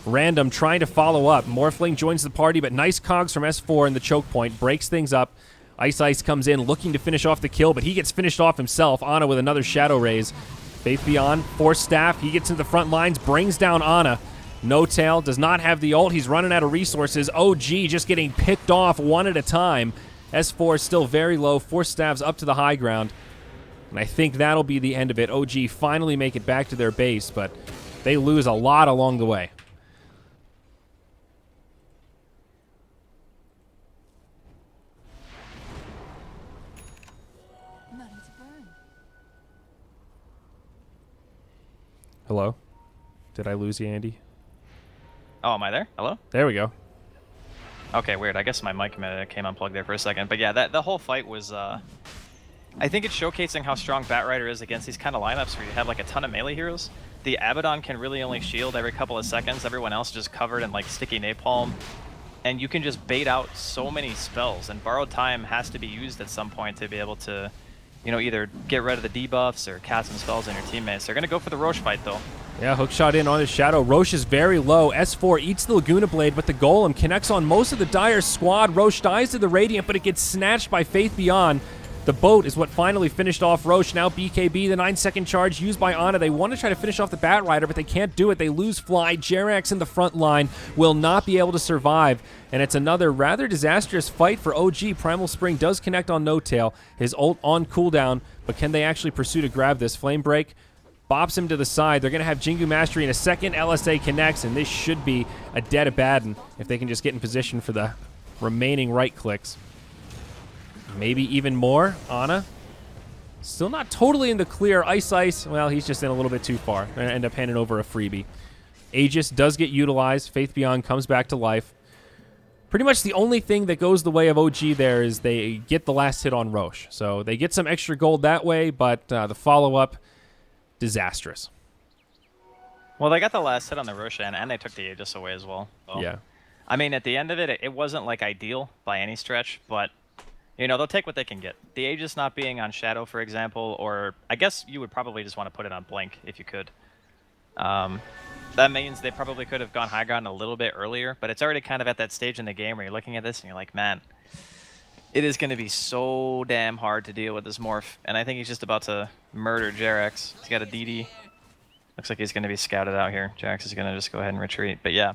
Random trying to follow up. Morphling joins the party, but nice cogs from S4 in the choke point. Breaks things up. Ice comes in looking to finish off the kill, but he gets finished off himself. Ana with another Shadow Raise. Faith Beyond, Force Staff. He gets into the front lines, brings down Ana. No Tail, does not have the ult. He's running out of resources. OG just getting picked off one at a time. S4 still very low. Force Staff's up to the high ground. And I think that'll be the end of it. OG finally make it back to their base, but they lose a lot along the way. Hello? Did I lose you, Andy? Oh, am I there? Hello? There we go. Okay, weird. I guess my mic came unplugged there for a second. But yeah, the whole fight was... I think it's showcasing how strong Batrider is against these kind of lineups where you have like a ton of melee heroes. The Abaddon can really only shield every couple of seconds. Everyone else just covered in like sticky napalm. And you can just bait out so many spells. And Borrowed Time has to be used at some point to be able to, you know, either get rid of the debuffs or cast some spells on your teammates. They're going to go for the Roche fight though. Yeah, hookshot in on his Shadow. Roche is very low. S4 eats the Laguna Blade, but the Golem connects on most of the Dire squad. Roche dies to the Radiant, but it gets snatched by Faith Beyond. The boat is what finally finished off Roche. Now BKB, the 9-second charge used by Ana. They want to try to finish off the Bat Rider, but they can't do it. They lose Fly. Jerax in the front line will not be able to survive. And it's another rather disastrous fight for OG. Primal Spring does connect on No Tail. His ult on cooldown, but can they actually pursue to grab this? Flame Break bops him to the side. They're going to have Jingu Mastery in a second. LSA connects, and this should be a dead Abaddon if they can just get in position for the remaining right clicks. Maybe even more. Ana still not totally in the clear. Ice, well, he's just in a little bit too far. Going to end up handing over a freebie. Aegis does get utilized. Faith Beyond comes back to life. pretty much the only thing that goes the way of OG there is they get the last hit on Roche. So they get some extra gold that way, but the follow-up, disastrous. Well, they got the last hit on the Roshan, and they took the Aegis away as well. So, Yeah. I mean, at the end of it, it wasn't like ideal by any stretch, but you know, they'll take what they can get. The Aegis not being on Shadow, for example, or I guess you would probably just want to put it on Blink if you could. That means they probably could have gone high ground a little bit earlier, but it's already kind of at that stage in the game where you're looking at this and you're like, man, it is going to be so damn hard to deal with this morph. And I think he's just about to murder Jerax. He's got a DD. Looks like he's going to be scouted out here. Jerax is going to just go ahead and retreat. But yeah,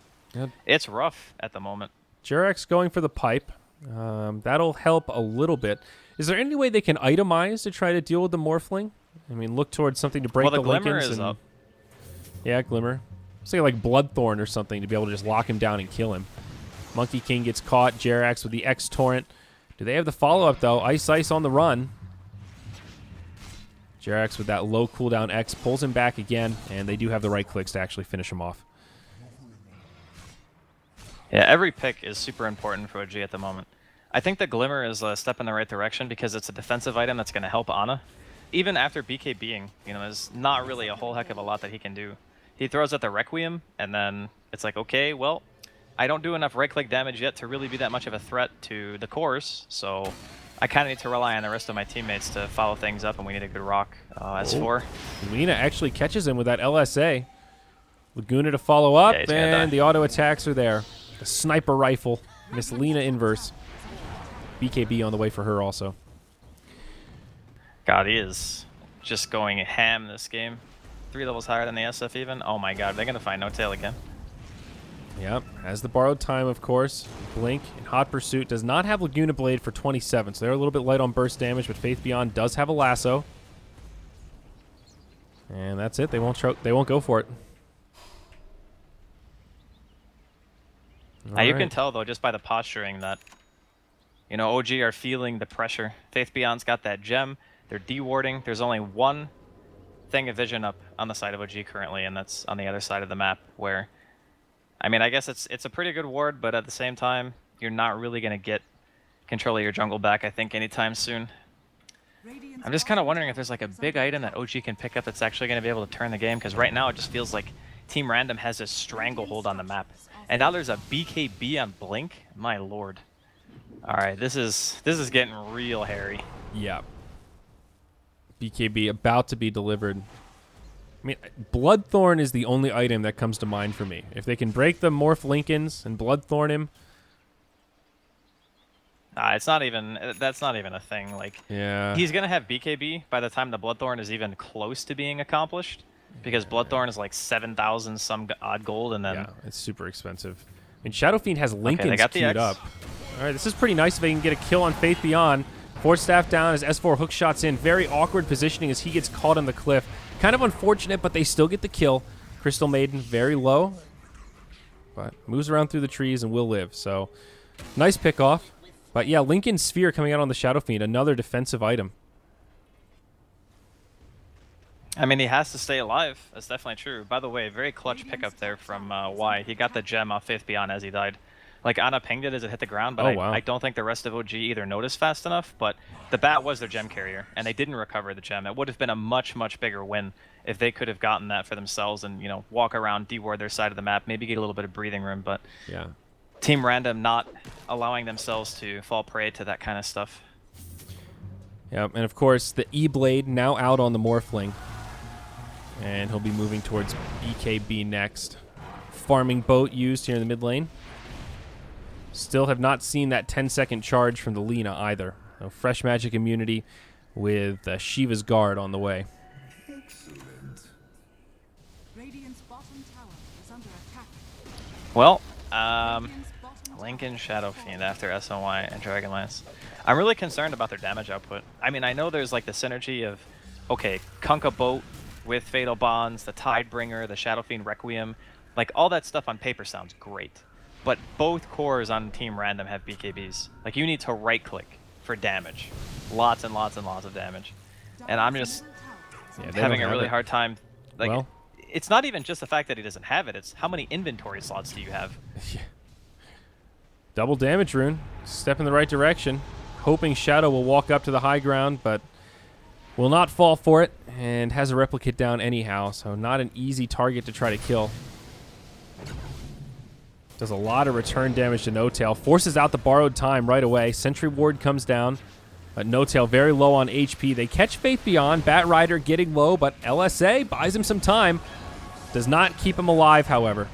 it's rough at the moment. Jerax going for the pipe. That'll help a little bit. Is there any way they can itemize to try to deal with the Morphling? I mean, look towards something to break well, the Glimmer Lincolns. is up. Yeah, Glimmer. Say like Bloodthorn or something to be able to just lock him down and kill him. Monkey King gets caught. Jerax with the X Torrent. Do they have the follow-up, though? Ice on the run. Jerax with that low cooldown X pulls him back again, and they do have the right clicks to actually finish him off. Yeah, every pick is super important for OG at the moment. I think the Glimmer is a step in the right direction because it's a defensive item that's going to help Ana. Even after BKBing, you know, there's not really a whole heck of a lot that he can do. He throws out the Requiem, and then it's like, okay, well, I don't do enough right-click damage yet to really be that much of a threat to the cores, so I kind of need to rely on the rest of my teammates to follow things up, and we need a good rock. S4. Lina actually catches him with that LSA. Laguna to follow up, Yeah, and the auto attacks are there. The sniper rifle. Miss Lina inverse. BKB on the way for her also. God, he is just going ham this game. 3 levels higher than the SF even. Oh my god, they're going to find No Tail again. Yep, has the borrowed time, of course. Blink in Hot Pursuit does not have Laguna Blade for 27, so they're a little bit light on burst damage, but Faith Beyond does have a lasso. And that's it. They won't go for it. Now you can tell, though, just by the posturing that, you know, OG are feeling the pressure. Faith Beyond's got that gem. They're dewarding. There's only one thing of vision up on the side of OG currently, and that's on the other side of the map where, I mean, I guess it's a pretty good ward, but at the same time, you're not really going to get control of your jungle back, I think, anytime soon. I'm just kind of wondering if there's like a big item that OG can pick up that's actually going to be able to turn the game, because right now it just feels like Team Random has this stranglehold on the map. And now there's a BKB on Blink. My lord. All right, this is getting real hairy. Yeah. BKB about to be delivered. I mean, Bloodthorn is the only item that comes to mind for me. If they can break the Morph Lincolns and Bloodthorn him. It's not even, that's not even a thing. Like, yeah. He's going to have BKB by the time the Bloodthorn is even close to being accomplished. Because Bloodthorn is like 7,000 some odd gold, and then... Yeah, it's super expensive. I mean, Shadow Fiend has Lincolns queued up. All right, this is pretty nice if they can get a kill on Faith Beyond. Force Staff down as S4 hook shots in. Very awkward positioning as he gets caught on the cliff. Kind of unfortunate, but they still get the kill. Crystal Maiden very low, but moves around through the trees and will live. So, nice pick off. But yeah, Lincoln Sphere coming out on the Shadow Fiend, another defensive item. I mean, he has to stay alive. That's definitely true. By the way, very clutch pickup there from Y. He got the gem off Faith Beyond as he died. Like, Ana pinged it as it hit the ground, but I don't think the rest of OG either noticed fast enough, but the bat was their gem carrier, and they didn't recover the gem. It would have been a much, much bigger win if they could have gotten that for themselves and, you know, walk around, deward their side of the map, maybe get a little bit of breathing room, but yeah, Team Random not allowing themselves to fall prey to that kind of stuff. Yeah, and of course, the E-Blade now out on the Morphling. And he'll be moving towards BKB next. Farming boat used here in the mid lane. Still have not seen that 10-second charge from the Lina either. No fresh magic immunity with Shiva's Guard on the way. Well, Lincoln Shadow Fiend after SNY and Dragonlance. I'm really concerned about their damage output. I mean, I know there's like the synergy of, okay, Kunkka Boat with Fatal Bonds, the Tidebringer, the Shadow Fiend Requiem, like all that stuff on paper sounds great. But both cores on Team Random have BKBs. Like, you need to right-click for damage. Lots and lots and lots of damage. And I'm just having a really hard time. Like, well, it's not even just the fact that he doesn't have it, it's how many inventory slots do you have? Double damage rune. Step in the right direction. Hoping Shadow will walk up to the high ground, but will not fall for it, and has a replicate down anyhow, so not an easy target to try to kill. Does a lot of return damage to No-Tail. Forces out the borrowed time right away. Sentry Ward comes down, but No-Tail very low on HP. They catch Faith Beyond. Bat Rider getting low, but LSA buys him some time. Does not keep him alive, however.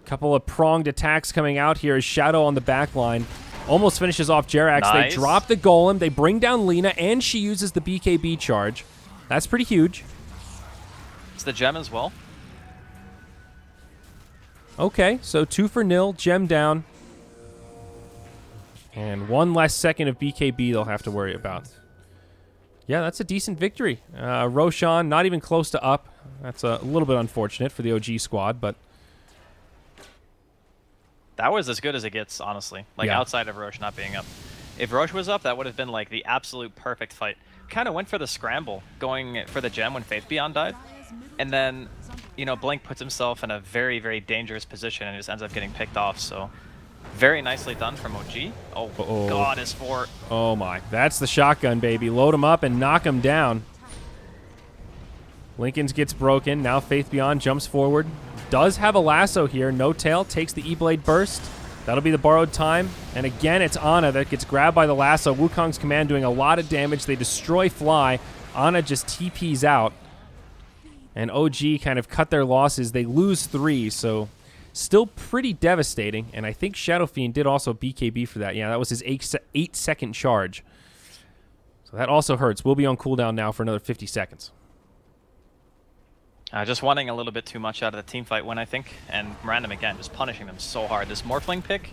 Couple of pronged attacks coming out here as Shadow on the back line. Almost finishes off Jerax. Nice. They drop the Golem. They bring down Lina, and she uses the BKB charge. That's pretty huge. It's the gem as well. Okay, so 2-0, gem down. And one less second of BKB they'll have to worry about. Yeah, that's a decent victory. Roshan, not even close to up. That's a little bit unfortunate for the OG squad, but... That was as good as it gets, honestly. Like, yeah. Outside of Roche not being up. If Roche was up, that would have been, like, the absolute perfect fight. Kind of went for the scramble, going for the gem when Faith Beyond died. And then, you know, Blink puts himself in a very, very dangerous position and just ends up getting picked off, so... Very nicely done from OG. Oh, God, his fort. Oh, my. That's the shotgun, baby. Load him up and knock him down. Lincoln's gets broken. Now Faith Beyond jumps forward. Does have a lasso here. No-Tail takes the E-Blade burst. That'll be the borrowed time. And again, it's Ana that gets grabbed by the lasso. Wukong's command doing a lot of damage. They destroy Fly. Ana just TPs out. And OG kind of cut their losses. They lose 3, so still pretty devastating. And I think Shadow Fiend did also BKB for that. Yeah, that was his 8-second charge. So that also hurts. We'll be on cooldown now for another 50 seconds. Just wanting a little bit too much out of the team fight win, I think. And Random, again, just punishing them so hard. This Morphling pick,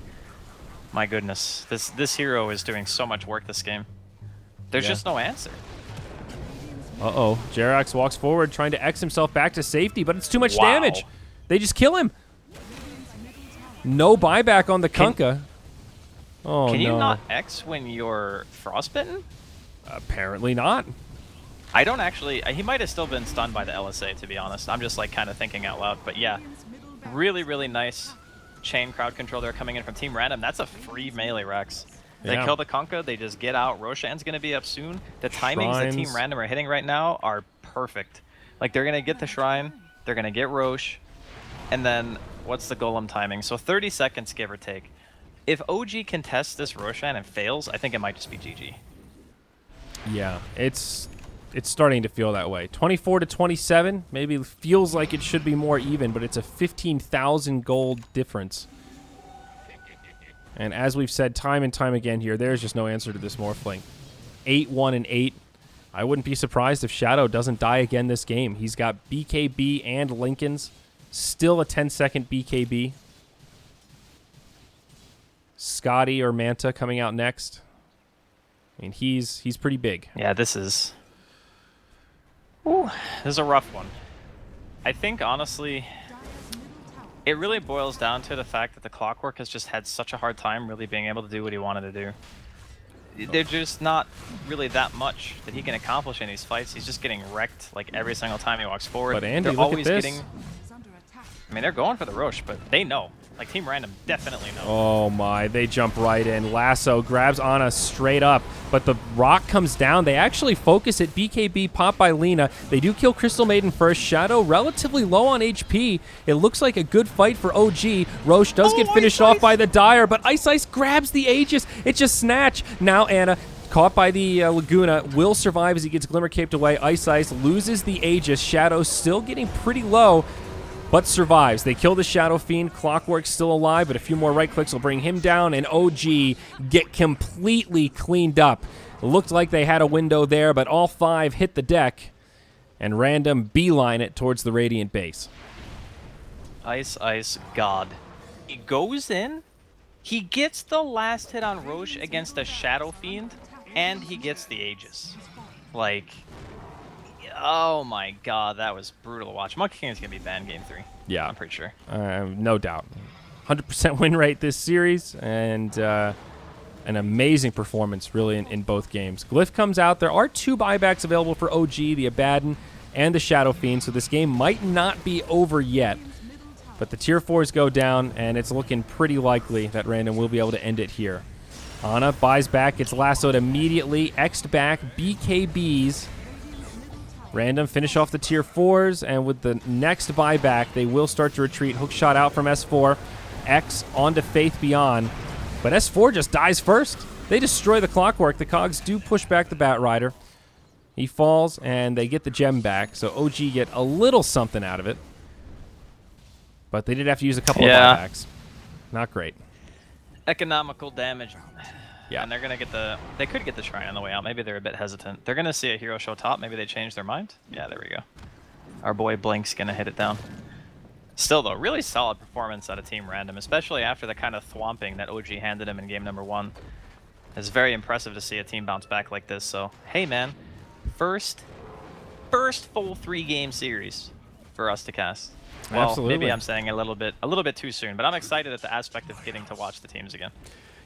my goodness. This hero is doing so much work this game. There's just no answer. Uh-oh. Jerax walks forward, trying to X himself back to safety, but it's too much damage. They just kill him. No buyback on the Kunkka. Oh, no. Can you not X when you're frostbitten? Apparently not. I don't actually... He might have still been stunned by the LSA, to be honest. I'm just, like, kind of thinking out loud. But, yeah, really, really nice chain crowd control there coming in from Team Random. That's a free melee Rex. They kill the Kunkka, they just get out. Roshan's going to be up soon. The timings that Team Random are hitting right now are perfect. Like, they're going to get the Shrine, they're going to get Roche, and then what's the Golem timing? So 30 seconds, give or take. If OG contests this Roshan and fails, I think it might just be GG. Yeah, it's starting to feel that way. 24-27, maybe feels like it should be more even, but it's a 15,000 gold difference. And as we've said time and time again here, there's just no answer to this Morphling. 8-1 and 8. I wouldn't be surprised if Shadow doesn't die again this game. He's got BKB and Lincoln's. Still a 10-second BKB. Scotty or Manta coming out next. I mean, he's pretty big. Yeah, this is a rough one. I think, honestly, it really boils down to the fact that the Clockwork has just had such a hard time really being able to do what he wanted to do. There's just not really that much that he can accomplish in these fights. He's just getting wrecked like every single time he walks forward. But Andy, they're look always at this. getting... I mean, they're going for the Roche, but they know. Like, Team Random definitely knows. Oh, my. They jump right in. Lasso grabs Ana straight up, but the rock comes down. They actually focus at BKB, pop by Lina. They do kill Crystal Maiden first. Shadow relatively low on HP. It looks like a good fight for OG. Roche does get finished off by the Dire, but Ice grabs the Aegis. It's just snatch. Now Ana, caught by the Laguna, will survive as he gets Glimmer caped away. Ice loses the Aegis. Shadow still getting pretty low, but survives. They kill the Shadow Fiend. Clockwork's still alive, but a few more right clicks will bring him down, and OG get completely cleaned up. Looked like they had a window there, but all 5 hit the deck, and Random beeline it towards the Radiant base. Ice, God. He goes in, he gets the last hit on Roche against a Shadow Fiend, and he gets the Aegis. Like... Oh my God, that was brutal to watch. Monkey King is going to be banned game 3. Yeah. I'm pretty sure. No doubt. 100% win rate this series, and an amazing performance, really, in both games. Glyph comes out. There are 2 buybacks available for OG, the Abaddon and the Shadow Fiend, so this game might not be over yet. But the tier 4s go down, and it's looking pretty likely that Random will be able to end it here. Ana buys back, gets lassoed immediately, X'd back, BKBs. Random finish off the tier 4s, and with the next buyback, they will start to retreat. Hook shot out from S4. X onto Faith Beyond. But S4 just dies first. They destroy the clockwork. The Cogs do push back the Bat Rider. He falls, and they get the gem back, so OG get a little something out of it. But they did have to use a couple of buybacks. Not great. Economical damage. Yeah. And they're going to get the... They could get the Shrine on the way out. Maybe they're a bit hesitant. They're going to see a hero show top. Maybe they change their mind. Yeah, there we go. Our boy Blink's going to hit it down. Still, though, really solid performance out of Team Random, especially after the kind of thwomping that OG handed him in game number 1. It's very impressive to see a team bounce back like this. So, hey, man. First full 3-game series for us to cast. Well, Absolutely. Maybe I'm saying a little bit too soon, but I'm excited at the aspect of getting to watch the teams again.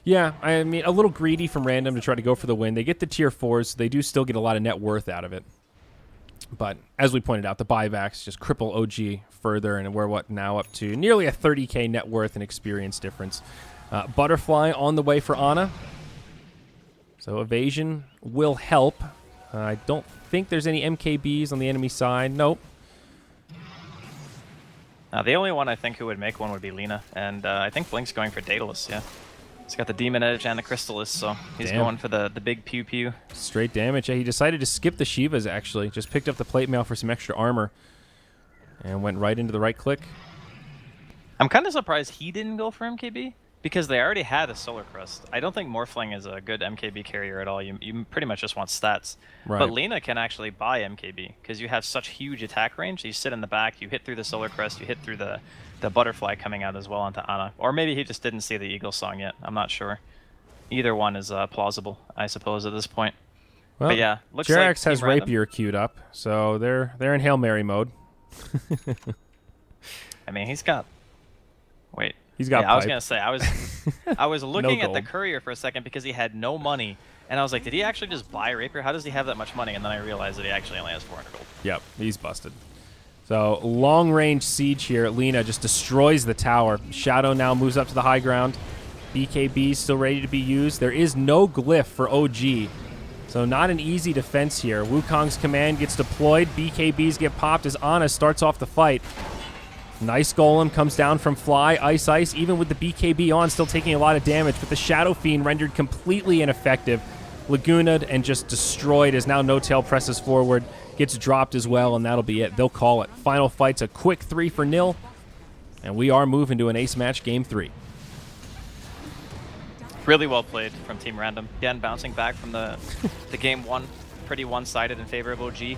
Yeah, I mean, a little greedy from Random to try to go for the win. They get the tier 4s, so they do still get a lot of net worth out of it. But as we pointed out, the buybacks just cripple OG further, and we're now up to nearly a 30k net worth and experience difference. Butterfly on the way for Ana. So evasion will help. I don't think there's any MKBs on the enemy side. Nope. The only one I think who would make one would be Lina, and I think Blink's going for Daedalus, yeah. He's got the Demon Edge and the Crystalist, so he's going for the big pew-pew. Straight damage. Yeah, he decided to skip the Shivas, actually. Just picked up the plate mail for some extra armor and went right into the right click. I'm kind of surprised he didn't go for MKB, because they already had a Solar Crest. I don't think Morphling is a good MKB carrier at all. You pretty much just want stats. Right. But Lina can actually buy MKB, because you have such huge attack range. You sit in the back, you hit through the Solar Crest, you hit through the Butterfly coming out as well onto Ana. Or maybe he just didn't see the Eagle Song yet. I'm not sure. Either one is plausible, I suppose, at this point. Well, but yeah, looks Jerax like has Rapier queued up, so they're in Hail Mary mode. I mean, he's got... Wait. He's got I was gonna say I was looking at the gold. courier for a second because he had no money, and I was like, did he actually just buy Rapier? How does he have that much money? And then I realized that he actually only has 400 gold. Yep, he's busted. So long range siege here. Lina just destroys the tower. Shadow now moves up to the high ground. BKB still ready to be used. There is no glyph for OG, so not an easy defense here. Wukong's command gets deployed. BKBs get popped as Ana starts off the fight. Nice golem comes down from Fly, Ice, even with the BKB on, still taking a lot of damage, but the Shadow Fiend rendered completely ineffective. Laguna'd and just destroyed as now No Tail presses forward, gets dropped as well, and that'll be it. They'll call it. Final fight's a quick 3-0, and we are moving to an ace match game 3. Really well played from Team Random. Again, bouncing back from the game 1, pretty one-sided in favor of OG.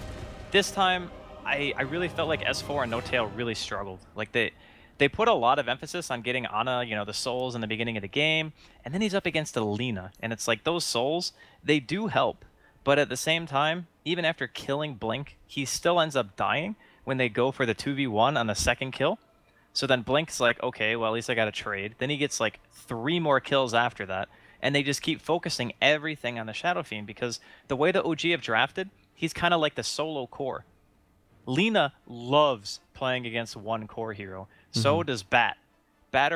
This time, I really felt like S4 and No Tail really struggled. Like they put a lot of emphasis on getting Ana, the souls in the beginning of the game, and then he's up against a Lina, and it's like those souls, they do help, but at the same time, even after killing Blink, he still ends up dying when they go for the 2v1 on the second kill. So then Blink's like, okay, well at least I got a trade. Then he gets like 3 more kills after that, and they just keep focusing everything on the Shadow Fiend because the way the OG have drafted, he's kind of like the solo core. Lina loves playing against one core hero. So does Bat. Bat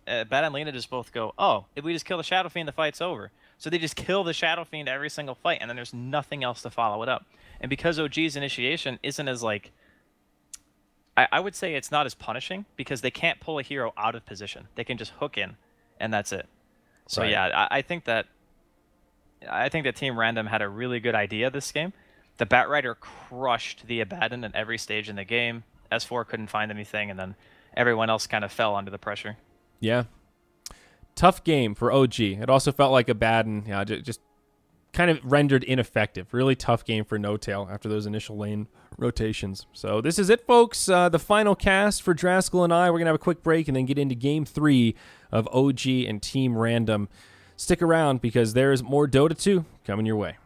and Lina just both go, oh, if we just kill the Shadow Fiend, the fight's over. So they just kill the Shadow Fiend every single fight, and then there's nothing else to follow it up. And because OG's initiation isn't as like... I would say it's not as punishing, because they can't pull a hero out of position. They can just hook in, and that's it. So right. Yeah, I think that Team Random had a really good idea this game. The Bat Rider crushed the Abaddon at every stage in the game. S4 couldn't find anything, and then everyone else kind of fell under the pressure. Yeah. Tough game for OG. It also felt like Abaddon just kind of rendered ineffective. Really tough game for No Tail after those initial lane rotations. So this is it, folks. The final cast for Draskell and I. We're going to have a quick break and then get into Game 3 of OG and Team Random. Stick around because there is more Dota 2 coming your way.